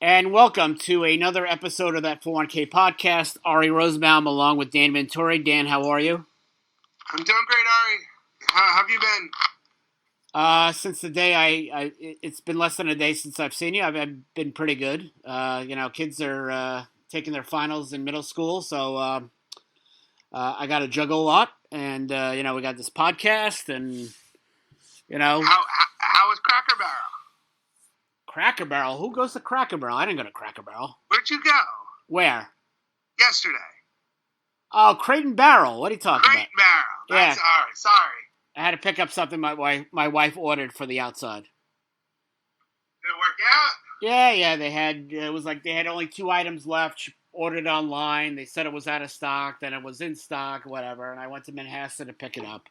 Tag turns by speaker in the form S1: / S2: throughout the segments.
S1: And welcome to another episode of that 41K podcast. Ari Rosenbaum along with Dan Venturi. Dan, how are you?
S2: I'm doing great, Ari. How have you been?
S1: Since the day it's been less than a day since I've seen you. I've been pretty good. Kids are taking their finals in middle school, so I got to juggle a lot. And we got this podcast, and
S2: How was Cracker Barrel?
S1: Cracker Barrel. Who goes to Cracker Barrel? I didn't go to Cracker Barrel.
S2: Where'd you go?
S1: Where?
S2: Yesterday.
S1: Oh, Crate and Barrel. What are you talking
S2: Crate
S1: about?
S2: Barrel.
S1: Yeah.
S2: Sorry.
S1: I had to pick up something my wife ordered for the outside.
S2: Did it work out?
S1: Yeah. They had only 2 items left. She ordered it online. They said it was out of stock. Then it was in stock. Whatever. And I went to Manhasset to pick it up.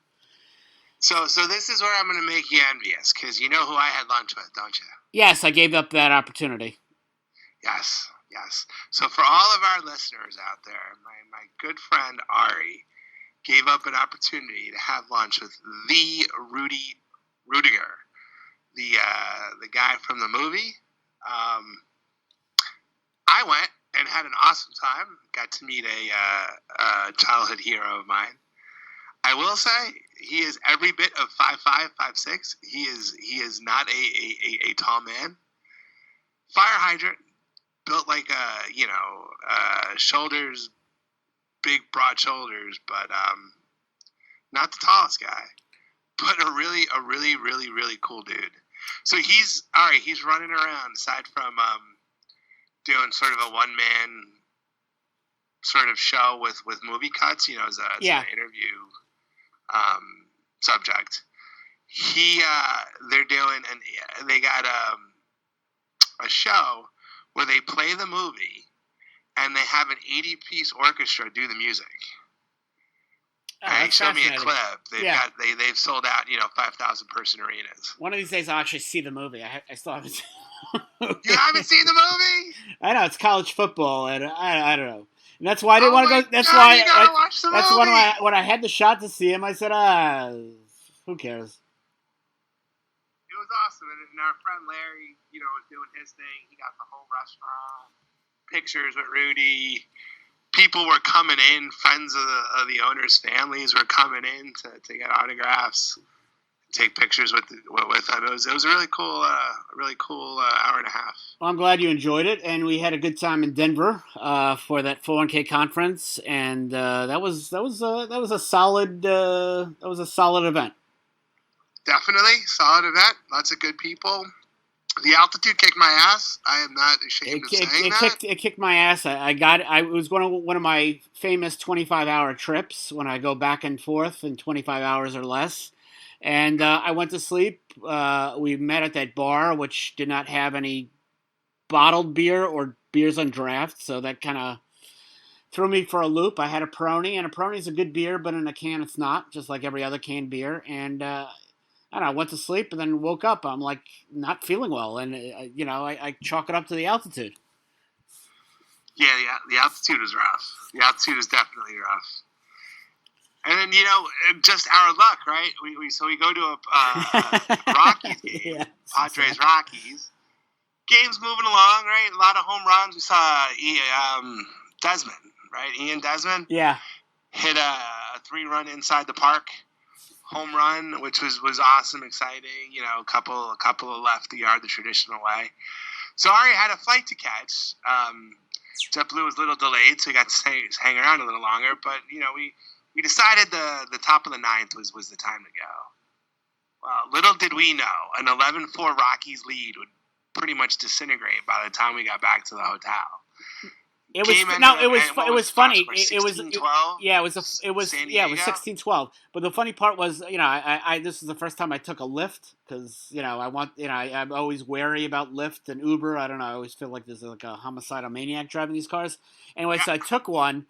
S2: So this is where I'm going to make you envious, because you know who I had lunch with, don't you?
S1: Yes, I gave up that opportunity.
S2: Yes. So for all of our listeners out there, my good friend Ari gave up an opportunity to have lunch with the Rudiger, the guy from the movie. I went and had an awesome time. Got to meet a childhood hero of mine. I will say he is every bit of 5'5", 5'6". He is not a tall man. Fire hydrant, built like shoulders, big broad shoulders, but not the tallest guy, but a really cool dude. So he's running around aside from doing sort of a one man sort of show with movie cuts, as an interview subject. They're doing, and they got a show where they play the movie and they have an 80-piece orchestra do the music. And they showed me a clip. They've sold out 5,000 person arenas.
S1: One of these days I'll actually see the movie. I still haven't seen
S2: the movie. You haven't seen the movie?
S1: I know it's college football, and I don't know. And that's why I didn't want to go. That's
S2: God,
S1: why.
S2: You gotta watch the
S1: that's
S2: movie.
S1: when I had the shot to see him. I said, who cares?
S2: It was awesome, and our friend Larry, was doing his thing. He got the whole restaurant, pictures with Rudy. People were coming in. Friends of the owners' families were coming in to get autographs, take pictures with them. It was a really cool hour and a half.
S1: Well, I'm glad you enjoyed it, and we had a good time in Denver for that 41K conference, and that was a solid event.
S2: Definitely solid event. Lots of good people. The altitude kicked my ass. I am not ashamed of saying that.
S1: It kicked my ass. I was going on one of my famous 25-hour trips when I go back and forth in 25 hours or less. And I went to sleep. We met at that bar, which did not have any bottled beer or beers on draft. So that kind of threw me for a loop. I had a Peroni, and a Peroni is a good beer, but in a can it's not, just like every other canned beer. And I don't know, I went to sleep and then woke up. I'm like not feeling well, and I chalk it up to the altitude.
S2: Yeah, the altitude is rough. The altitude is definitely rough. And then just our luck, right? We go to a Rockies game,
S1: yeah,
S2: Padres Rockies. Game's moving along, right? A lot of home runs. We saw Desmond, right? Ian Desmond.
S1: Yeah.
S2: Hit a 3-run inside the park home run, which was awesome, exciting. A couple of left the yard the traditional way. So Ari had a flight to catch. JetBlue was a little delayed, so he got to hang around a little longer. But we decided the top of the ninth was the time to go. Well, little did we know, an 11-4 Rockies lead would pretty much disintegrate by the time we got back to the hotel.
S1: It was funny. It was
S2: 16-12.
S1: Yeah, it was 16-12. But the funny part was, I this is the first time I took a Lyft because I'm always wary about Lyft and Uber. I don't know. I always feel like there's like a homicidal maniac driving these cars. Anyway, So I took one.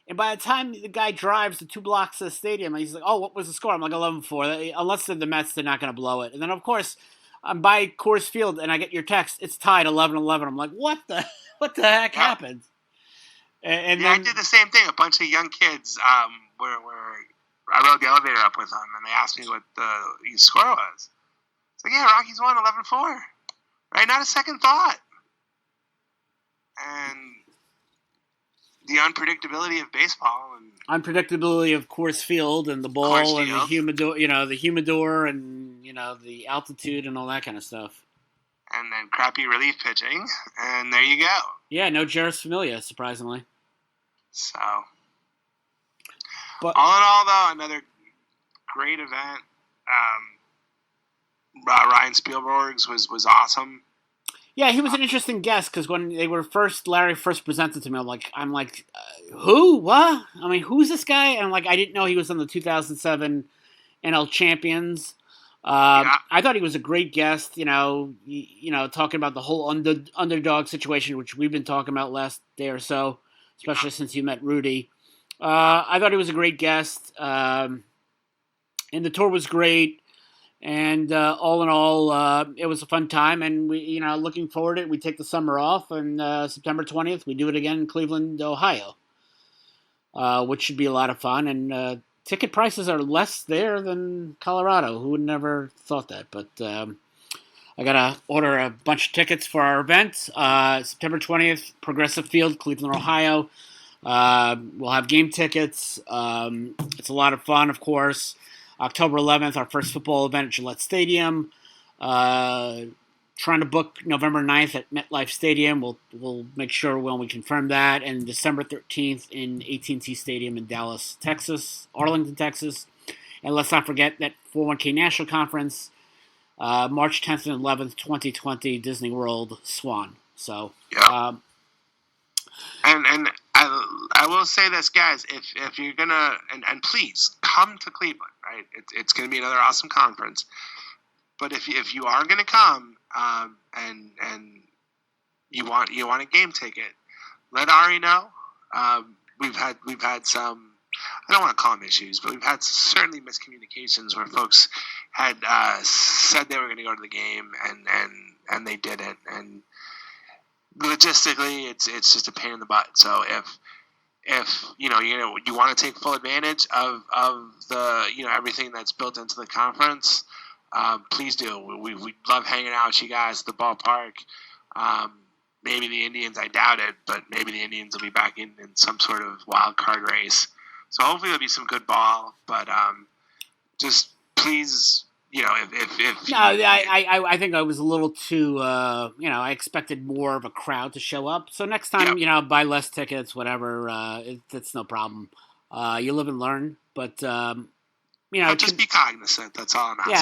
S1: And by the time the guy drives the 2 blocks to the stadium, he's like, "Oh, what was the score?" I'm like, 11-4. Unless they're the Mets, they're not going to blow it. And then, of course, I'm by Coors Field, and I get your text. It's tied 11-11. I'm like, what the heck happened? And then
S2: I did the same thing. A bunch of young kids where I rode the elevator up with them, and they asked me what the score was. It's like, yeah, Rockies won 11-4. Right? Not a second thought. unpredictability of baseball and
S1: unpredictability of Coors Field and the ball and the humidor, and the altitude and all that kind of stuff.
S2: And then crappy relief pitching, and there you go.
S1: Yeah, no Jeurys Familia, surprisingly.
S2: So, but all in all, though, another great event. Ryan Spielberg's was awesome.
S1: Yeah, he was an interesting guest because when Larry first presented to me, I'm like, who? What? I mean, who's this guy? And I didn't know he was on the 2007 NL Champions. I thought he was a great guest. Talking about the whole underdog situation, which we've been talking about last day or so, especially since you met Rudy. I thought he was a great guest, and the tour was great. And all in all, it was a fun time, and we, looking forward to it. We take the summer off, and September 20th, we do it again in Cleveland, Ohio, which should be a lot of fun. And ticket prices are less there than Colorado. Who would never thought that? But I gotta order a bunch of tickets for our event. September 20th, Progressive Field, Cleveland, Ohio. We'll have game tickets. It's a lot of fun, of course. October 11th, our first football event at Gillette Stadium. Trying to book November 9th at MetLife Stadium. We'll make sure when we confirm that. And December 13th in AT&T Stadium in Dallas, Texas, Arlington, Texas. And let's not forget that 401k National Conference, March 10th and 11th, 2020, Disney World, Swan. So,
S2: yeah. And I will say this, guys, if you're gonna and please come to Cleveland, right? It's gonna be another awesome conference. But if you are gonna come, and you want a game ticket, let Ari know. We've had some, I don't want to call them issues, but we've had certainly miscommunications where folks had said they were going to go to the game and they didn't, and logistically it's just a pain in the butt. So if you want to take full advantage of the everything that's built into the conference, please do. We love hanging out with you guys at the ballpark. Maybe the Indians, I doubt it, but maybe the Indians will be back in some sort of wild card race. So hopefully there'll be some good ball. But just please,
S1: I think I was a little too, I expected more of a crowd to show up. So next time, buy less tickets, whatever. It's no problem. You live and learn. But,
S2: just be cognizant. That's all I'm asking.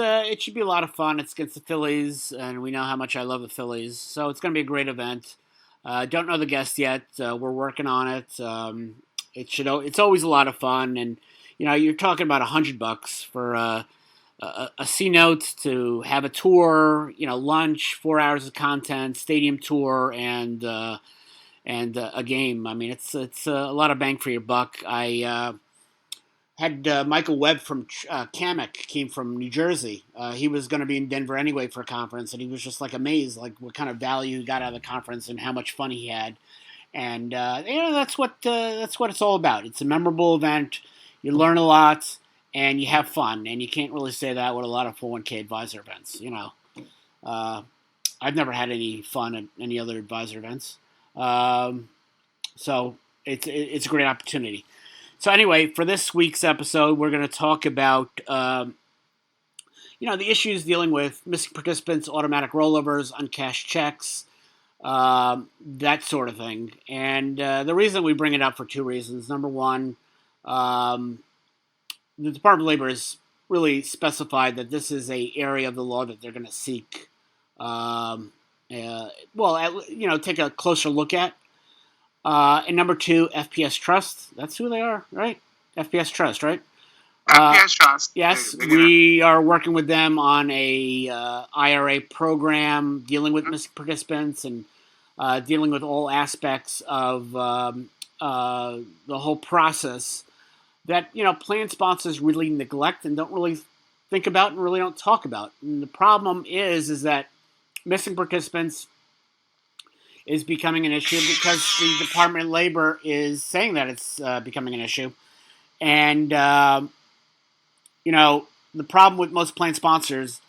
S1: Yeah, it should be a lot of fun. It's against the Phillies, and we know how much I love the Phillies. So it's going to be a great event. Don't know the guest yet. We're working on it. It's always a lot of fun. And, you're talking about $100 for a C note to have a tour, lunch, 4 hours of content, stadium tour, and a game. I mean, it's a lot of bang for your buck. I had Michael Webb from Kamek came from New Jersey. He was going to be in Denver anyway for a conference, and he was just amazed, what kind of value he got out of the conference and how much fun he had. And that's what it's all about. It's a memorable event. You learn a lot. And you have fun, and you can't really say that with a lot of 401k advisor events. I've never had any fun at any other advisor events, so it's a great opportunity. So anyway, for this week's episode, we're going to talk about the issues dealing with missing participants, automatic rollovers, uncashed checks, that sort of thing. And the reason we bring it up for two reasons. Number one. The Department of Labor has really specified that this is a area of the law that they're going to seek, take a closer look at. And number two, FPS Trust. That's who they are, right? FPS Trust, right?
S2: FPS Trust.
S1: Yes, we are working with them on a IRA program dealing with missing participants and dealing with all aspects of the whole process that plan sponsors really neglect and don't really think about and really don't talk about. And the problem is that missing participants is becoming an issue because the Department of Labor is saying that it's becoming an issue. And the problem with most plan sponsors,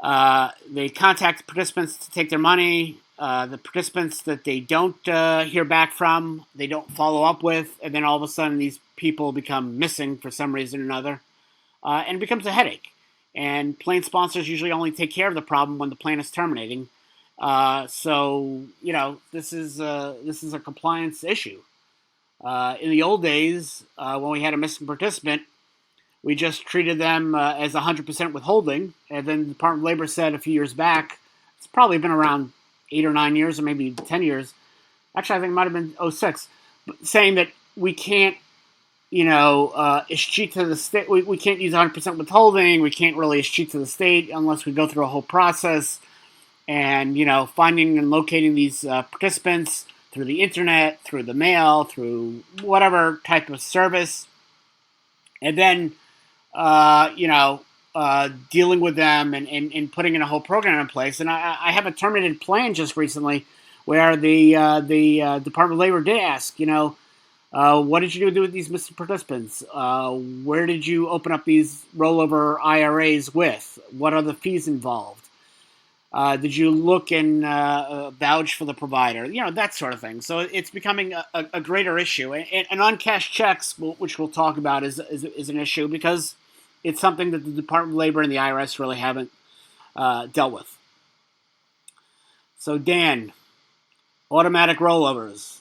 S1: they contact participants to take their money, the participants that they don't hear back from, they don't follow up with, and then all of a sudden these people become missing for some reason or another, and it becomes a headache. And plan sponsors usually only take care of the problem when the plan is terminating. So this is a compliance issue. In the old days, when we had a missing participant, we just treated them as 100% withholding, and then the Department of Labor said a few years back, it's probably been around 8 or 9 years, or maybe 10 years. Actually, I think it might have been '06, saying that we can't, escheat to the state. We can't use 100% withholding. We can't really escheat to the state unless we go through a whole process. And, finding and locating these participants through the internet, through the mail, through whatever type of service. And then, dealing with them and putting in a whole program in place. And I have a terminated plan just recently where the Department of Labor did ask, what did you do with these missing participants? Where did you open up these rollover IRAs with? What are the fees involved? Did you look and vouch for the provider? That sort of thing. So it's becoming a greater issue. And uncashed checks, which we'll talk about, is an issue because it's something that the Department of Labor and the IRS really haven't dealt with. So, Dan, automatic rollovers.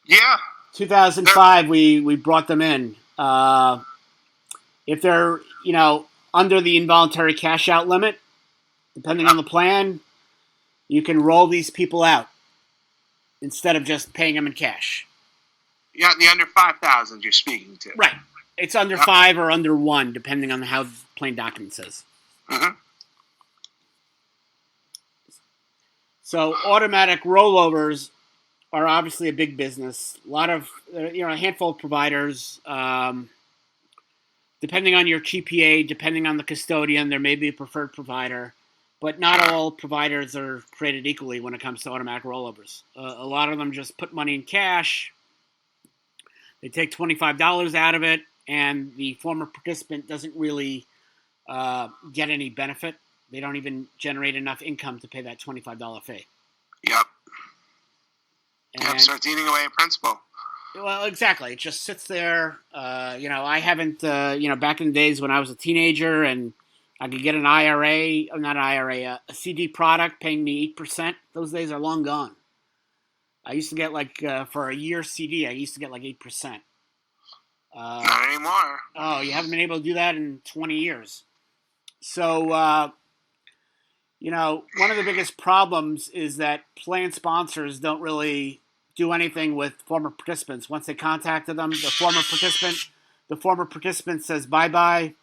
S2: Yeah.
S1: 2005, we brought them in. If they're, under the involuntary cash out limit, depending on the plan, you can roll these people out instead of just paying them in cash.
S2: Yeah, the under 5,000 you're speaking to.
S1: Right. It's under 5 or under 1, depending on how the plan document says.
S2: Mm-hmm.
S1: So automatic rollovers are obviously a big business. A lot of, a handful of providers. Depending on your TPA, depending on the custodian, there may be a preferred provider. But not all providers are created equally when it comes to automatic rollovers. A lot of them just put money in cash. They take $25 out of it, and the former participant doesn't really get any benefit. They don't even generate enough income to pay that $25 fee.
S2: Yep. And starts eating away at principal.
S1: Well, exactly. It just sits there. I haven't, back in the days when I was a teenager and I could get an IRA, or not an IRA, a CD product paying me 8%. Those days are long gone. I used to get for a year CD, I used to get 8%.
S2: Not anymore.
S1: Oh, you haven't been able to do that in 20 years. So, one of the biggest problems is that plan sponsors don't really do anything with former participants. Once they contacted them, the former participant says bye-bye,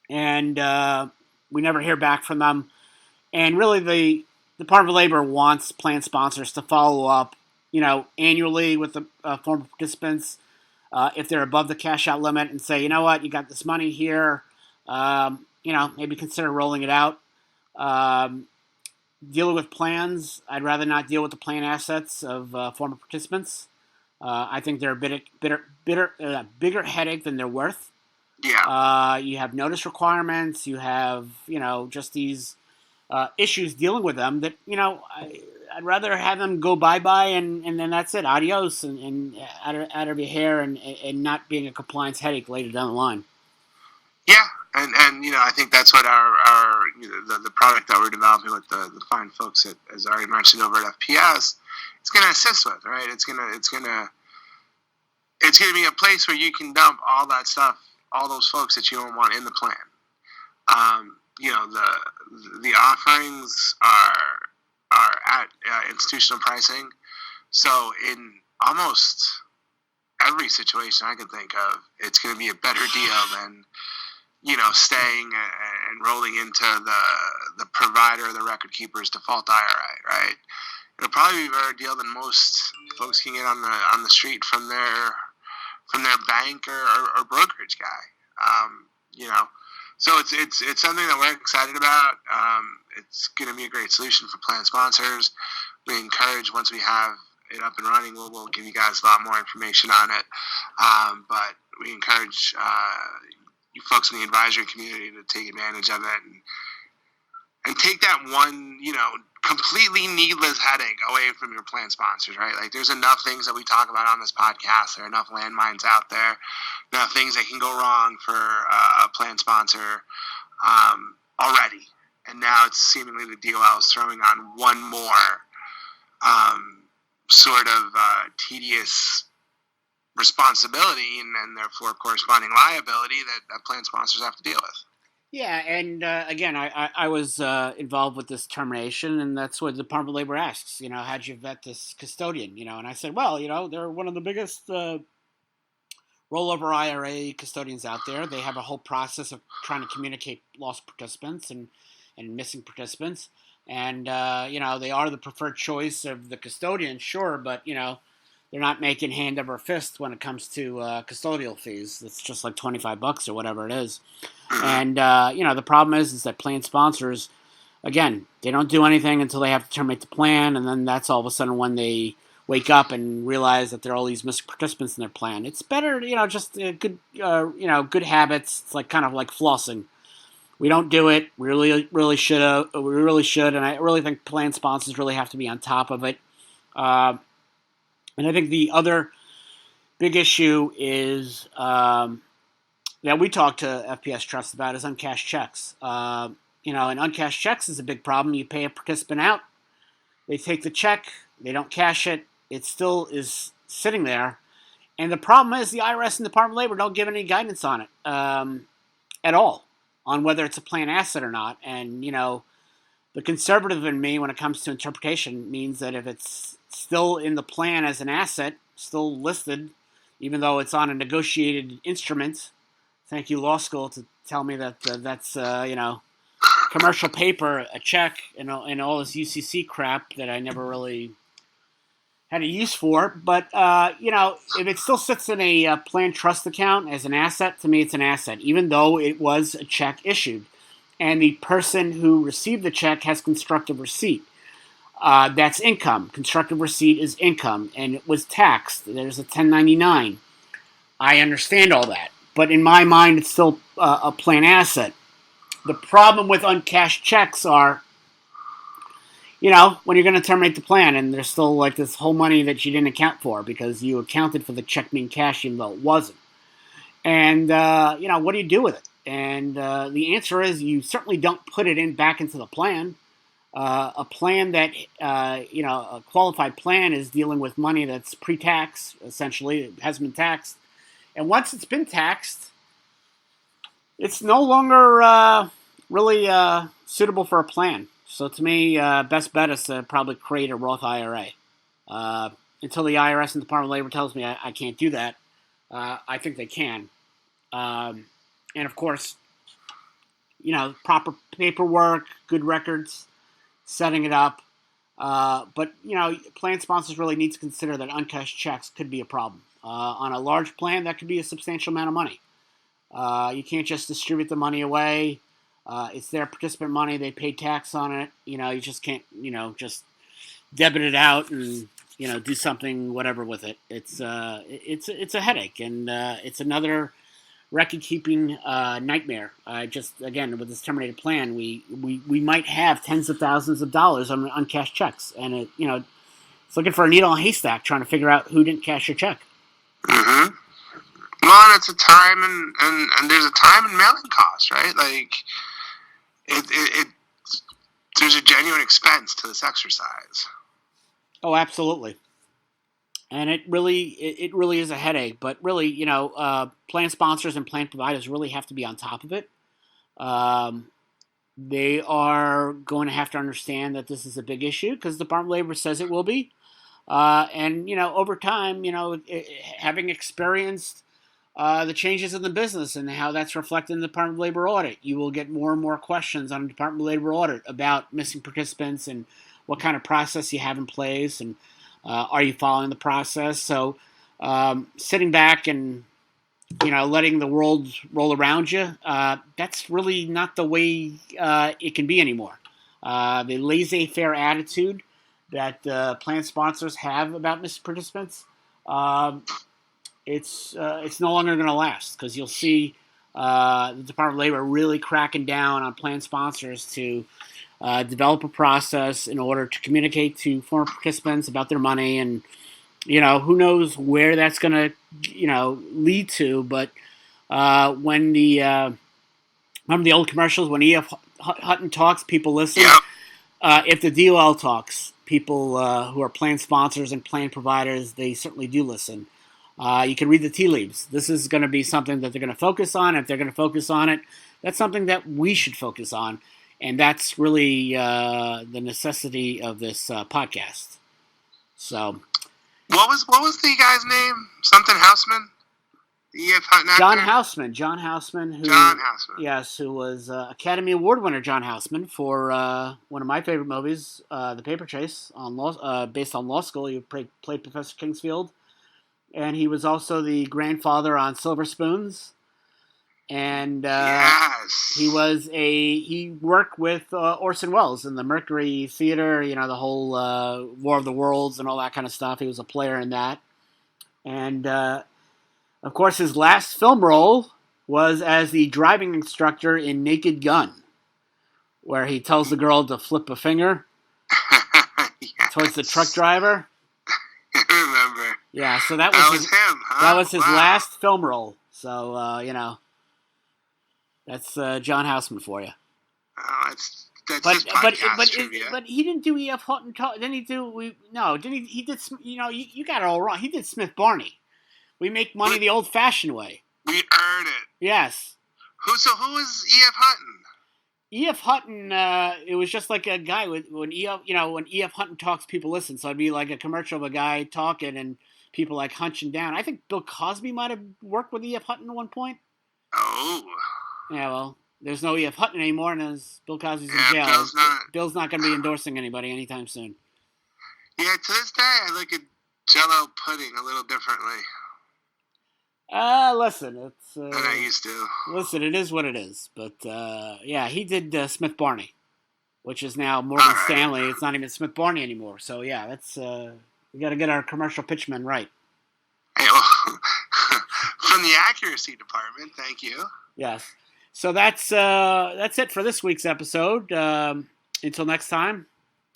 S1: and we never hear back from them. And really, the Department of Labor wants plan sponsors to follow up, annually with the former participants if they're above the cash out limit, and say, you know what, you got this money here, maybe consider rolling it out. Dealing with plans, I'd rather not deal with the plan assets of former participants. I think they're a bigger headache than they're worth.
S2: Yeah.
S1: You have notice requirements. You have, just these issues dealing with them that, I'd rather have them go bye-bye and then that's it. Adios and out of your hair and not being a compliance headache later down the line.
S2: Yeah. And I think that's what our the product that we're developing with the fine folks at, as I already mentioned, over at FPS, it's going to assist with, right? It's going to be a place where you can dump all that stuff, all those folks that you don't want in the plan. The offerings are at institutional pricing, so in almost every situation I can think of, it's going to be a better deal than staying and rolling into the provider, the record keeper's default IRA, right? It'll probably be a better deal than most folks can get on the street from their bank or brokerage guy. So it's something that we're excited about. It's going to be a great solution for plan sponsors. We encourage, once we have it up and running, we'll give you guys a lot more information on it. But we encourage you folks in the advisory community to take advantage of it and take that one, completely needless headache away from your plan sponsors, right? Like, there's enough things that we talk about on this podcast. There are enough landmines out there, enough things that can go wrong for a plan sponsor already. And now it's seemingly the DOL is throwing on one more sort of tedious responsibility and therefore corresponding liability that plan sponsors have to deal with.
S1: Yeah, and again, I was involved with this termination, and that's what the Department of Labor asks. How'd you vet this custodian? And I said, well, they're one of the biggest rollover IRA custodians out there. They have a whole process of trying to communicate lost participants and missing participants, and they are the preferred choice of the custodian, sure, but they're not making hand over fist when it comes to custodial fees. It's just like $25 or whatever it is. And, the problem is that plan sponsors, again, they don't do anything until they have to terminate the plan. And then that's all of a sudden when they wake up and realize that there are all these missing participants in their plan. It's better, just good, good habits. It's like kind of like flossing. We don't do it. We really should. And I really think plan sponsors really have to be on top of it. And I think the other big issue is that we talked to FPS Trust about is uncashed checks. And uncashed checks is a big problem. You pay a participant out, they take the check, they don't cash it, it still is sitting there. And the problem is the IRS and the Department of Labor don't give any guidance on it at all, on whether it's a plan asset or not. And, the conservative in me when it comes to interpretation means that if it's still in the plan as an asset, still listed, even though it's on a negotiated instrument, thank you, law school, to tell me that that's, commercial paper, a check, and all this UCC crap that I never really had a use for. But, if it still sits in a planned trust account as an asset, to me it's an asset, even though it was a check issued. And the person who received the check has constructive receipt. That's income. Constructive receipt is income, and it was taxed. There's a 1099. I understand all that. But in my mind, it's still a plan asset. The problem with uncashed checks are, when you're going to terminate the plan and there's still like this whole money that you didn't account for because you accounted for the check being cashed even though it wasn't. And, what do you do with it? And the answer is you certainly don't put it back into the plan. A plan that, a qualified plan is dealing with money that's pre-tax, essentially. It hasn't been taxed. And once it's been taxed, it's no longer really suitable for a plan. So to me, best bet is to probably create a Roth IRA. Until the IRS and the Department of Labor tells me I can't do that, I think they can. And of course, proper paperwork, good records, setting it up. But, plan sponsors really need to consider that uncashed checks could be a problem. On a large plan, that could be a substantial amount of money. You can't just distribute the money away. It's their participant money. They pay tax on it. You just can't, just debit it out and, do something, whatever with it. It's a headache, and it's another record-keeping nightmare. Again, with this terminated plan, we might have tens of thousands of dollars on uncashed checks, and it's looking for a needle in a haystack, trying to figure out who didn't cash your check.
S2: Mm-hmm. Well, and it's a time and there's a time and mailing cost, right? Like it there's a genuine expense to this exercise.
S1: Oh, absolutely. And it really is a headache. But really, plan sponsors and plan providers really have to be on top of it. They are going to have to understand that this is a big issue because the Department of Labor says it will be. And over time, having experienced the changes in the business and how that's reflected in the Department of Labor audit, you will get more and more questions on the Department of Labor audit about missing participants and what kind of process you have in place and are you following the process. So sitting back and letting the world roll around you, that's really not the way it can be anymore. The laissez-faire attitude that plan sponsors have about missing participants, it's no longer going to last because you'll see the Department of Labor really cracking down on plan sponsors to develop a process in order to communicate to former participants about their money, and who knows where that's going to lead to. But when remember the old commercials when E.F. Hutton talks, people listen. If the DOL talks, people who are plan sponsors and plan providers, they certainly do listen. You can read the tea leaves. This is going to be something that they're going to focus on. If they're going to focus on it, that's something that we should focus on. And that's really the necessity of this podcast. So,
S2: what was the guy's name? Something Houseman. E.F. Hutton actor?
S1: John Houseman. Yes, who was Academy Award winner John Houseman for one of my favorite movies, The Paper Chase, based on Law School. He played Professor Kingsfield, and he was also the grandfather on Silver Spoons. And
S2: yes.
S1: he worked with Orson Welles in the Mercury Theater, the whole War of the Worlds and all that kind of stuff. He was a player in that. And, of course, his last film role was as the driving instructor in Naked Gun, where he tells the girl to flip a finger towards the truck driver.
S2: I remember.
S1: Yeah, so that was
S2: him, huh?
S1: That was his last film role. So, that's John Houseman for you.
S2: Oh, that's just podcast trivia.
S1: But he didn't do E.F. Hutton. Didn't he do? Didn't he? He did. You got it all wrong. He did Smith Barney. We make money the old-fashioned way.
S2: We earn it.
S1: Yes.
S2: Who was E.F. Hutton?
S1: E.F. Hutton. It was just like a guy when E.F. Hutton talks, people listen. So it'd be like a commercial of a guy talking and people like hunching down. I think Bill Cosby might have worked with E.F. Hutton at one point.
S2: Oh.
S1: Yeah, well, there's no E.F. Hutton anymore, and as Bill Cosby's in jail, Bill's not going to be endorsing anybody anytime soon.
S2: Yeah, to this day, I look at Jell-O pudding a little differently.
S1: Listen, it's
S2: than I used to.
S1: Listen, it is what it is. But yeah, he did Smith Barney, which is now Morgan Stanley. It's not even Smith Barney anymore. So yeah, that's we got to get our commercial pitchmen right.
S2: Hey, well, from the accuracy department, thank you.
S1: Yes. So that's it for this week's episode. Until next time,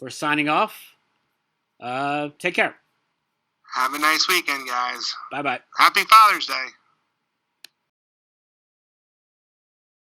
S1: we're signing off. Take care.
S2: Have a nice weekend, guys.
S1: Bye-bye.
S2: Happy Father's Day.